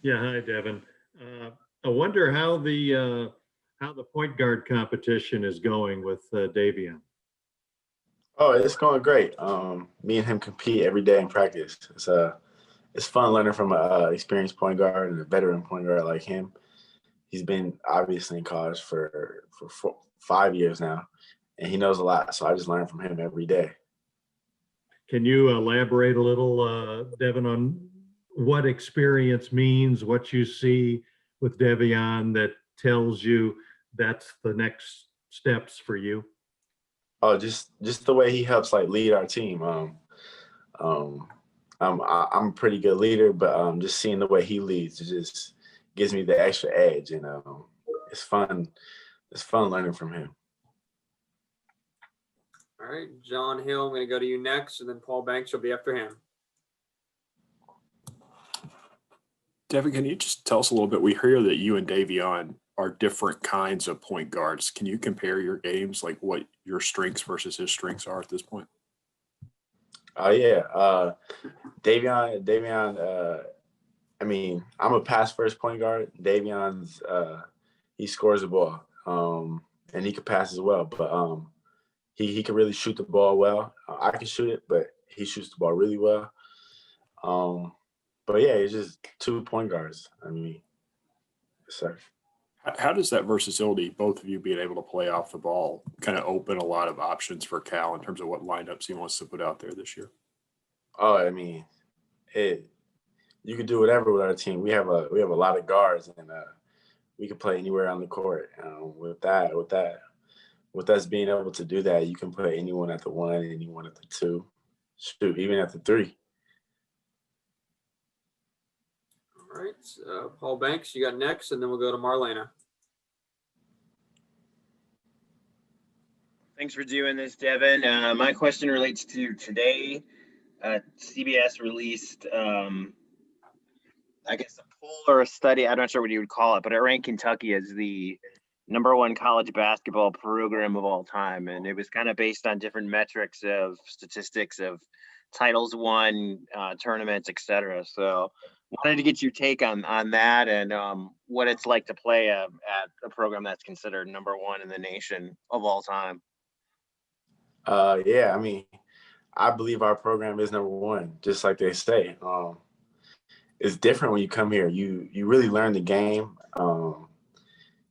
Yeah, hi, Devin. I wonder how the point guard competition is going with Davion. Oh, it's going great. Me and him compete every day in practice. It's fun learning from a experienced point guard and a veteran point guard like him. He's been obviously in college for 5 years now, and he knows a lot. So I just learn from him every day. Can you elaborate a little, Devin, on what experience means, what you see with Devion that tells you that's the next steps for you? Oh, just the way he helps like lead our team. Um, I'm a pretty good leader, but just seeing the way he leads, it just gives me the extra edge, and it's fun. It's fun learning from him. All right, John Hill, I'm going to go to you next, and then Paul Banks will be after him. Devin, can you just tell us a little bit? We hear that you and Davion are different kinds of point guards. Can you compare your games, like what your strengths versus his strengths are at this point? Oh yeah, Davion. I mean, I'm a pass first point guard. Davion's he scores the ball, and he can pass as well. But he can really shoot the ball well. I can shoot it, but he shoots the ball really well. But yeah, it's just two point guards. I mean, sir. How does that versatility, both of you being able to play off the ball, kind of open a lot of options for Cal in terms of what lineups he wants to put out there this year? Oh, I mean, you can do whatever with our team. We have a lot of guards, and we can play anywhere on the court. With us being able to do that, you can put anyone at the one, anyone at the two, shoot, even at the three. All right, Paul Banks, you got next, and then we'll go to Marlena. Thanks for doing this, Devin. My question relates to today. CBS released, I guess, a poll or a study. I'm not sure what you would call it, but it ranked Kentucky as the #1 college basketball program of all time. And it was kind of based on different metrics of statistics of titles won, tournaments, et cetera. So wanted to get your take on that and what it's like to play at a program that's considered #1 in the nation of all time. Yeah, I mean, I believe our program is #1, just like they say. It's different when you come here. You really learn the game.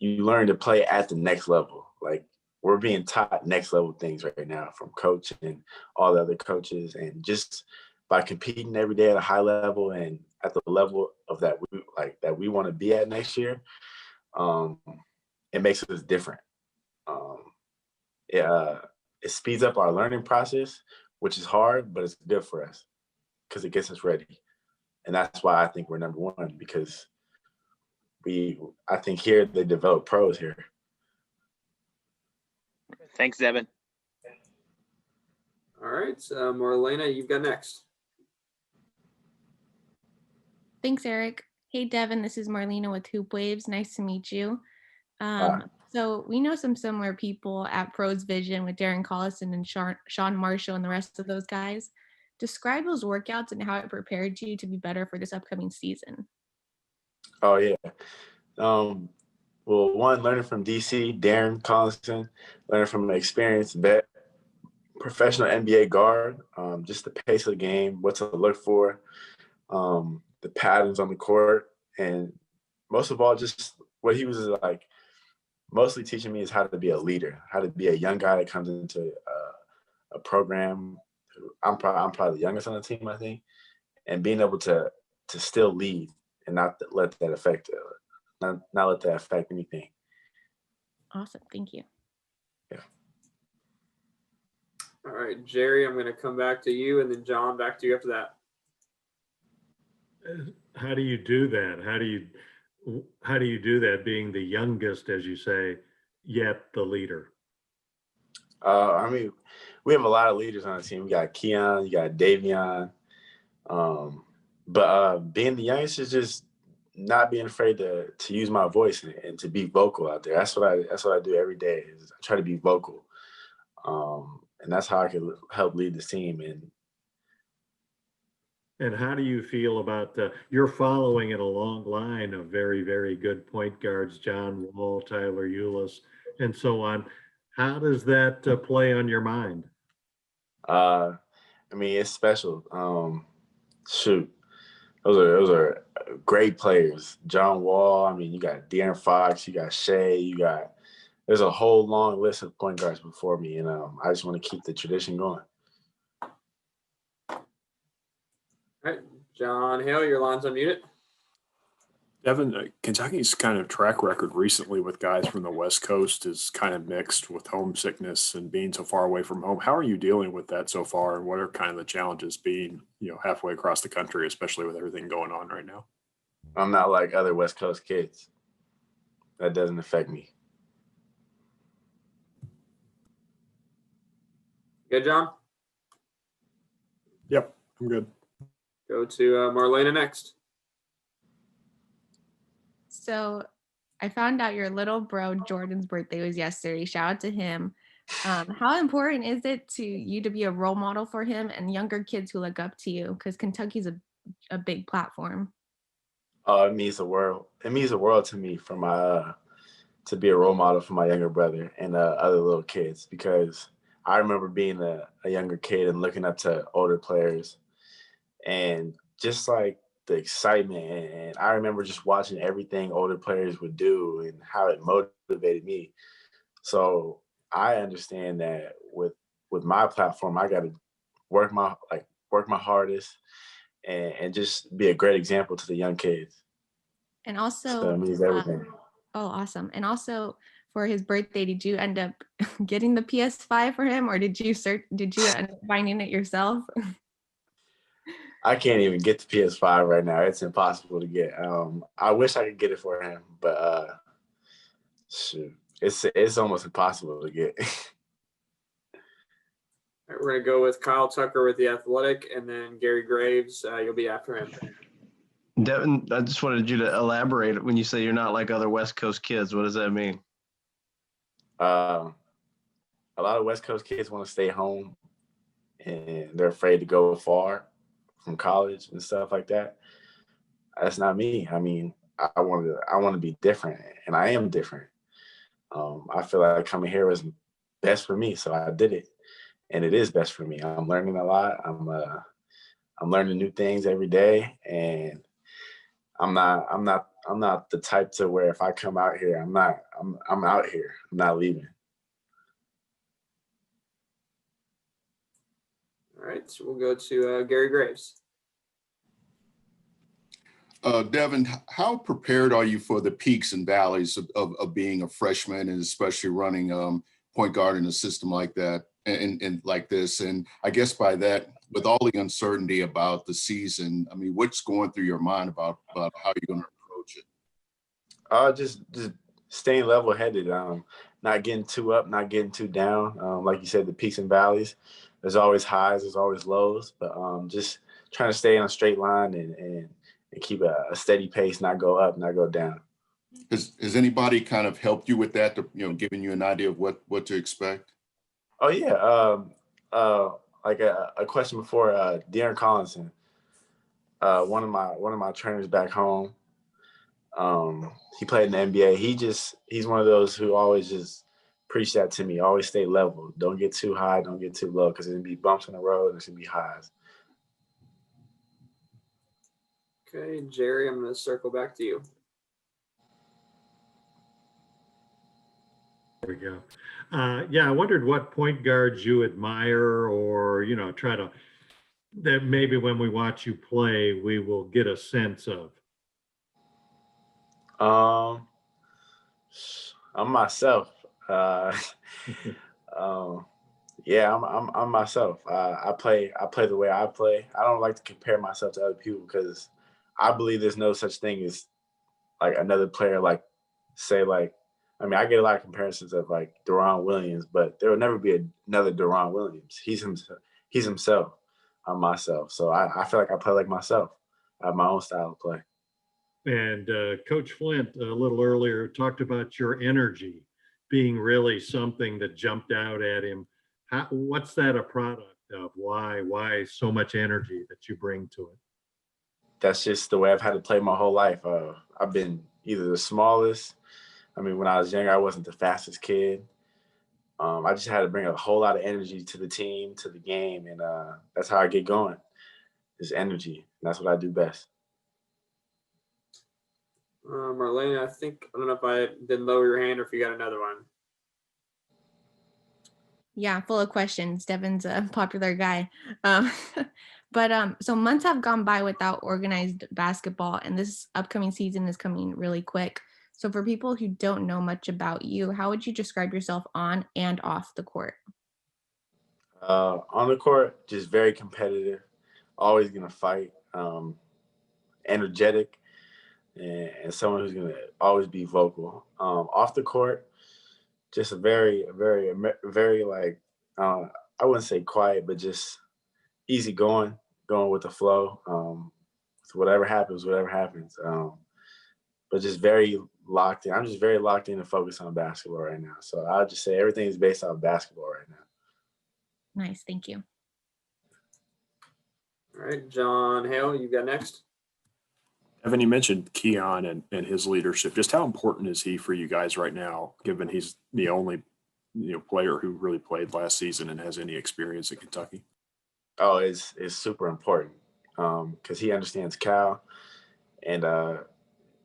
You learn to play at the next level. Like, we're being taught next level things right now from coach and all the other coaches, and just by competing every day at a high level and at the level of that we want to be at next year, it makes us different. It speeds up our learning process, which is hard, but it's good for us because it gets us ready. And that's why I think we're #1, because I think here they develop pros here. Thanks, Devin. All right, Marlena, you've got next. Thanks, Eric. Hey, Devin, this is Marlena with Hoop Waves. Nice to meet you. So we know some similar people at Pros Vision with Darren Collison and Sean Marshall and the rest of those guys. Describe those workouts and how it prepared you to be better for this upcoming season. Oh, yeah. Well, one, learning from DC, Darren Collison, learning from an experienced vet, professional NBA guard, just the pace of the game, what to look for, the patterns on the court, and most of all, just what he was like mostly teaching me is how to be a leader, how to be a young guy that comes into a program. I'm probably the youngest on the team, I think, and being able to still lead and not let that affect anything. Awesome, thank you. Yeah. All right, Jerry, I'm going to come back to you, and then John, back to you after that. How do you do that? How do you do that, being the youngest, as you say, yet the leader? I mean, we have a lot of leaders on the team. We got Keon, you got Davion. But being the youngest is just not being afraid to use my voice and to be vocal out there. That's what I do every day, is I try to be vocal. And that's how I can help lead the team. And And how do you feel about you're following in a long line of very, very good point guards, John Wall, Tyler Eulis, and so on. How does that play on your mind? I mean, it's special. Shoot, those are great players. John Wall. I mean, you got De'Aaron Fox, you got Shea, there's a whole long list of point guards before me, and I just want to keep the tradition going. All right, John Hale, your line's unmuted. Devin, Kentucky's kind of track record recently with guys from the West Coast is kind of mixed with homesickness and being so far away from home. How are you dealing with that so far, and what are kind of the challenges being, halfway across the country, especially with everything going on right now? I'm not like other West Coast kids. That doesn't affect me. Good, John? Yep, I'm good. Go to Marlena next. So I found out your little bro Jordan's birthday was yesterday. Shout out to him. How important is it to you to be a role model for him and younger kids who look up to you? Because Kentucky's a big platform. It means the world. It means the world to me for my to be a role model for my younger brother and other little kids, because I remember being a younger kid and looking up to older players and just like the excitement. And I remember just watching everything older players would do and how it motivated me. So I understand that with my platform, I got to work my hardest and just be a great example to the young kids. And So also, it means everything. oh, awesome. And also for his birthday, did you end up getting the PS5 for him, or did you end up finding it yourself? I can't even get the PS5 right now. It's impossible to get. I wish I could get it for him, but shoot, it's almost impossible to get. All right, we're going to go with Kyle Tucker with The Athletic, and then Gary Graves. You'll be after him. Devin, I just wanted you to elaborate when you say you're not like other West Coast kids. What does that mean? A lot of West Coast kids want to stay home, and they're afraid to go far from college and stuff like that. That's not me. I mean, I want to be different, and I am different. I feel like coming here was best for me, so I did it, and it is best for me. I'm learning a lot. I'm learning new things every day, and I'm not the type to where if I come out here, I'm out here. I'm not leaving. All right, so we'll go to Gary Graves. Devin, how prepared are you for the peaks and valleys of being a freshman, and especially running point guard in a system like that and like this? And I guess by that, with all the uncertainty about the season, I mean, what's going through your mind about how you're going to approach it? Just staying level-headed, not getting too up, not getting too down. Like you said, the peaks and valleys. There's always highs, there's always lows, but just trying to stay on a straight line and keep a steady pace, not go up, not go down. Has anybody kind of helped you with that, giving you an idea of what to expect? Oh yeah, like a question before, De'Aaron Collinson, one of my trainers back home. He played in the NBA. He's one of those who always just preach that to me. Always stay level. Don't get too high. Don't get too low, because there's gonna be bumps in the road and there's gonna be highs. Okay, Jerry, I'm going to circle back to you. There we go. Yeah, I wondered what point guards you admire, or try to, that maybe when we watch you play, we will get a sense of. I'm myself. Yeah, I'm myself. I play the way I play. I don't like to compare myself to other people, because I believe there's no such thing as like another player. Like, say, like, I mean, I get a lot of comparisons of like Deron Williams, but there will never be another Deron Williams. He's himself. I'm myself. So I feel like I play like myself. I have my own style of play. And Coach Flint, a little earlier, talked about your energy being really something that jumped out at him. What's that a product of? Why so much energy that you bring to it? that's just the way I've had to play my whole life. I've been either the smallest. I mean, when I was younger, I wasn't the fastest kid. I just had to bring a whole lot of energy to the team, to the game, and that's how I get going. Is energy. And that's what I do best. Marlena, I don't know if I didn't lower your hand or if you got another one. Yeah, full of questions. Devin's a popular guy. Um, so months have gone by without organized basketball, and this upcoming season is coming really quick. So for people who don't know much about you, how would you describe yourself on and off the court? On the court, just very competitive, always gonna fight, energetic, and someone who's gonna always be vocal. Off the court, just a very like I wouldn't say quiet, but just easy going with the flow. So whatever happens, whatever happens. But just very locked in. I'm just very locked in and focused on basketball right now. So I'll just say everything is based on basketball right now. Nice, thank you. All right, John Hale, you got next. Evan, you mentioned Keon and his leadership. Just how important is he for you guys right now, given he's the only player who really played last season and has any experience at Kentucky? Oh, it's super important because he understands Cal, and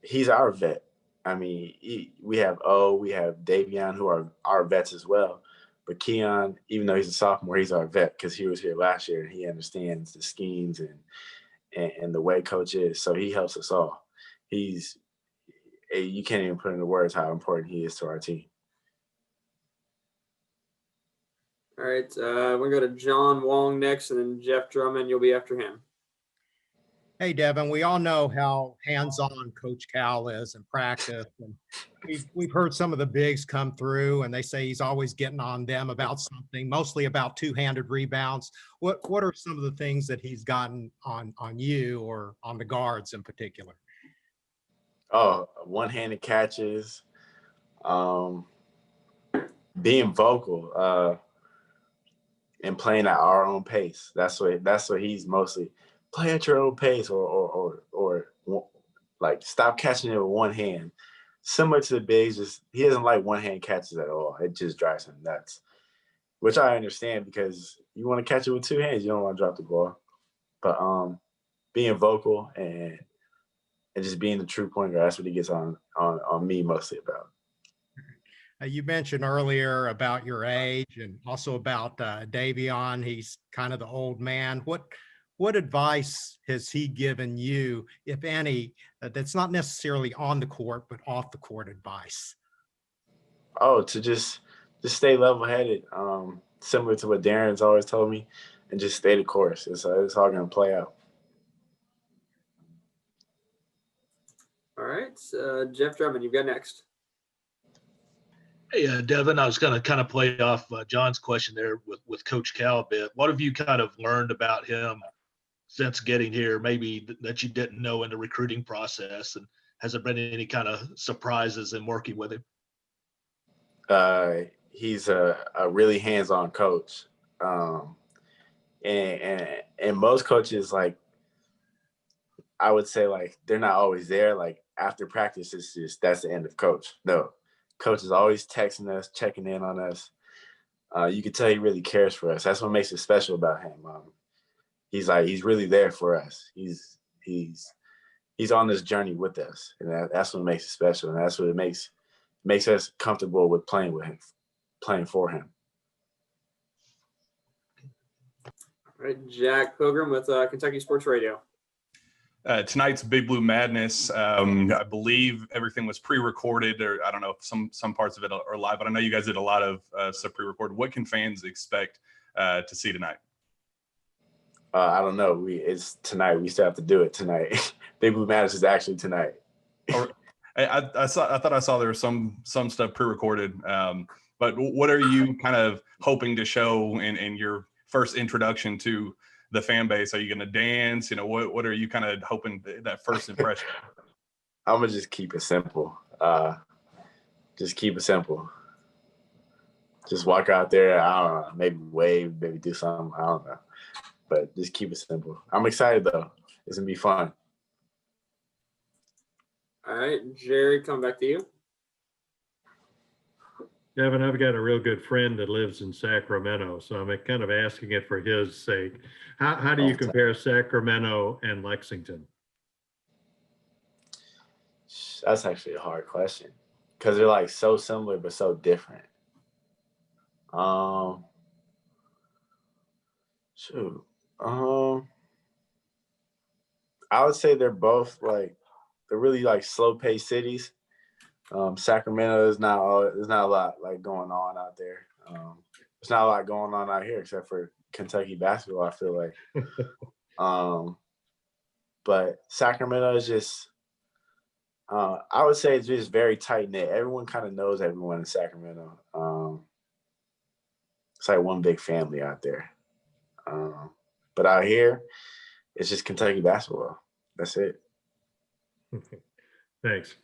he's our vet. I mean, we have Davion, who are our vets as well. But Keon, even though he's a sophomore, he's our vet because he was here last year and he understands the schemes and the way coach is. So he helps us all. You can't even put into words how important he is to our team. All right, we're going to go to John Wong next, and then Jeff Drummond, you'll be after him. Hey, Devin, we all know how hands-on Coach Cal is in practice. And we've heard some of the bigs come through and they say he's always getting on them about something, mostly about two-handed rebounds. What are some of the things that he's gotten on you or on the guards in particular? Oh, one-handed catches, being vocal, and playing at our own pace. That's what he's mostly. Play at your own pace, or like stop catching it with one hand. Similar to the bigs, he doesn't like one hand catches at all. It just drives him nuts, which I understand because you want to catch it with two hands. You don't want to drop the ball. But being vocal and just being the true point guard, that's what he gets on me mostly about. You mentioned earlier about your age and also about Davion. He's kind of the old man. What advice has he given you, if any, that's not necessarily on the court, but off the court advice? Oh, to just stay level-headed, similar to what Darren's always told me, and just stay the course. It's all going to play out. All right, Jeff Drummond, you've got next. Hey, Devin, I was going to kind of play off John's question there with Coach Cal a bit. What have you kind of learned about him since getting here, maybe that you didn't know in the recruiting process? And has there been any kind of surprises in working with him? He's a really hands-on coach. And most coaches, like, I would say, like, they're not always there. Like, after practice, it's just, that's the end of coach. No, coach is always texting us, checking in on us. You can tell he really cares for us. That's what makes it special about him. He's really there for us. He's on this journey with us, and that's what makes it special, and that's what it makes us comfortable with playing with him, playing for him. All right, Jack Pilgrim with Kentucky Sports Radio. Tonight's Big Blue Madness, I believe everything was pre-recorded, or I don't know if some parts of it are live, but I know you guys did a lot of stuff pre-recorded. What can fans expect to see tonight? I don't know. It's tonight. We still have to do it tonight. Big Blue Madness is actually tonight. I thought I saw there was some stuff pre-recorded, but what are you kind of hoping to show in your first introduction to the fan base? Are you going to dance? What are you kind of hoping that first impression? I'm gonna just keep it simple. Just keep it simple. Just walk out there. I don't know. Maybe wave. Maybe do something. I don't know. But just keep it simple. I'm excited though. It's gonna be fun. All right, Jerry, coming back to you. Devin, I've got a real good friend that lives in Sacramento, so I'm kind of asking it for his sake. How do you compare Sacramento and Lexington? That's actually a hard question because they're like so similar but so different. Shoot. I would say they're both like they're really like slow paced cities. Sacramento is there's not a lot like going on out there. There's not a lot going on out here except for Kentucky basketball, I feel like. But Sacramento is just I would say it's just very tight knit. Everyone kind of knows everyone in Sacramento. It's like one big family out there. But out here, it's just Kentucky basketball. That's it. Thanks.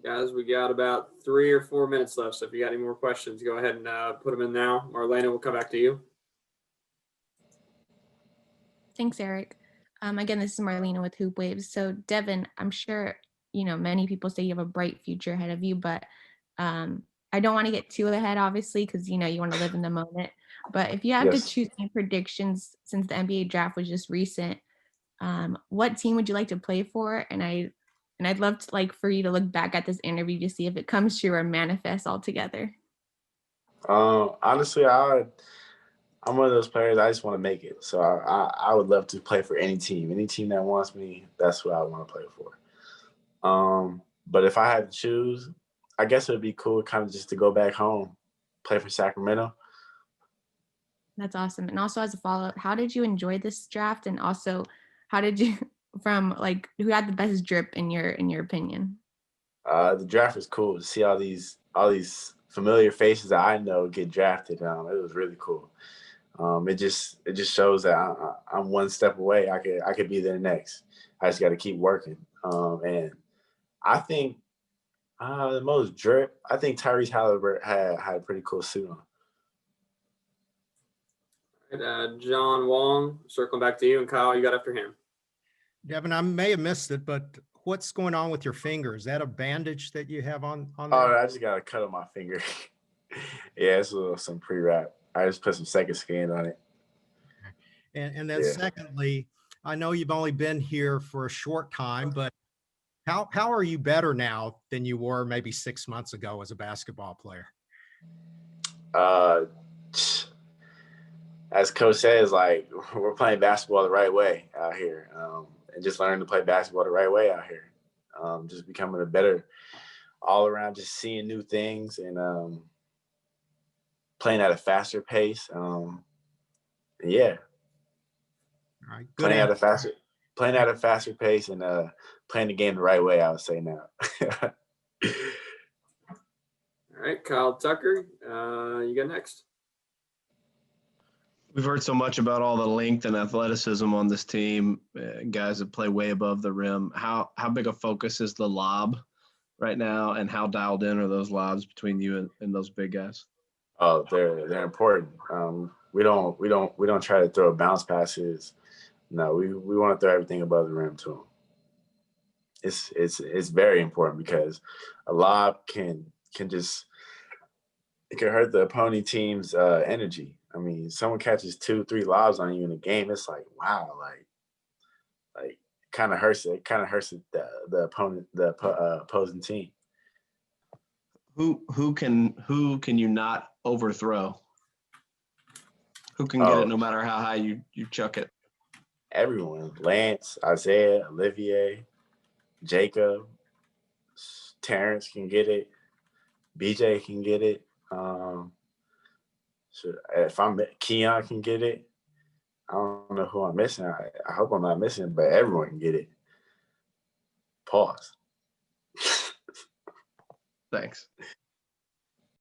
Guys, we got about 3 or 4 minutes left. So if you got any more questions, go ahead and put them in now. Marlena, we'll come back to you. Thanks, Eric. Again, this is Marlena with Hoop Waves. So Devin, I'm sure, many people say you have a bright future ahead of you, but I don't want to get too ahead, obviously, because, you want to live in the moment. But if you have to choose any predictions, since the NBA draft was just recent, what team would you like to play for? And I'd love to for you to look back at this interview to see if it comes true or manifests altogether. Honestly, I'm one of those players. I just want to make it. So I would love to play for any team that wants me. That's who I want to play for. But if I had to choose, I guess it would be cool kind of just to go back home, play for Sacramento. That's awesome. And also as a follow-up, how did you enjoy this draft? And also how did you who had the best drip in your opinion? The draft was cool to see all these familiar faces that I know get drafted. It was really cool. It just shows that I'm one step away. I could be there next. I just got to keep working. And I think the most drip. I think Tyrese Halliburton had a pretty cool suit on. Right, John Wong, circling back to you, and Kyle, you got after him. Devin, I may have missed it, but what's going on with your finger? Is that a bandage that you have on there? Oh, I just got a cut on my finger. Yeah, it's some pre-wrap. I just put some second skin on it. And then secondly, I know you've only been here for a short time, but how are you better now than you were maybe 6 months ago as a basketball player? As Coach says, we're playing basketball the right way out here, and just learning to play basketball the right way out here. Just becoming a better all around, just seeing new things and playing at a faster pace. Yeah. All right. Playing at a faster pace and playing the game the right way, I would say now. All right, Kyle Tucker, you got next. We've heard so much about all the length and athleticism on this team, guys that play way above the rim. How big a focus is the lob right now, and how dialed in are those lobs between you and those big guys? Oh, they're important. We don't try to throw bounce passes. No, we want to throw everything above the rim to them. It's very important because a lob can hurt the opposing team's energy. I mean, someone catches 2-3 lobs on you in a game, it's like, wow, like kind of hurts it. It kind of hurts the opponent, the opposing team. Who can you not overthrow? Who can get it no matter how high you chuck it? Everyone. Lance, Isaiah, Olivier, Jacob, Terrence can get it. BJ can get it. Keon can get it. I don't know who I'm missing. I hope I'm not missing, but everyone can get it. Pause. Thanks.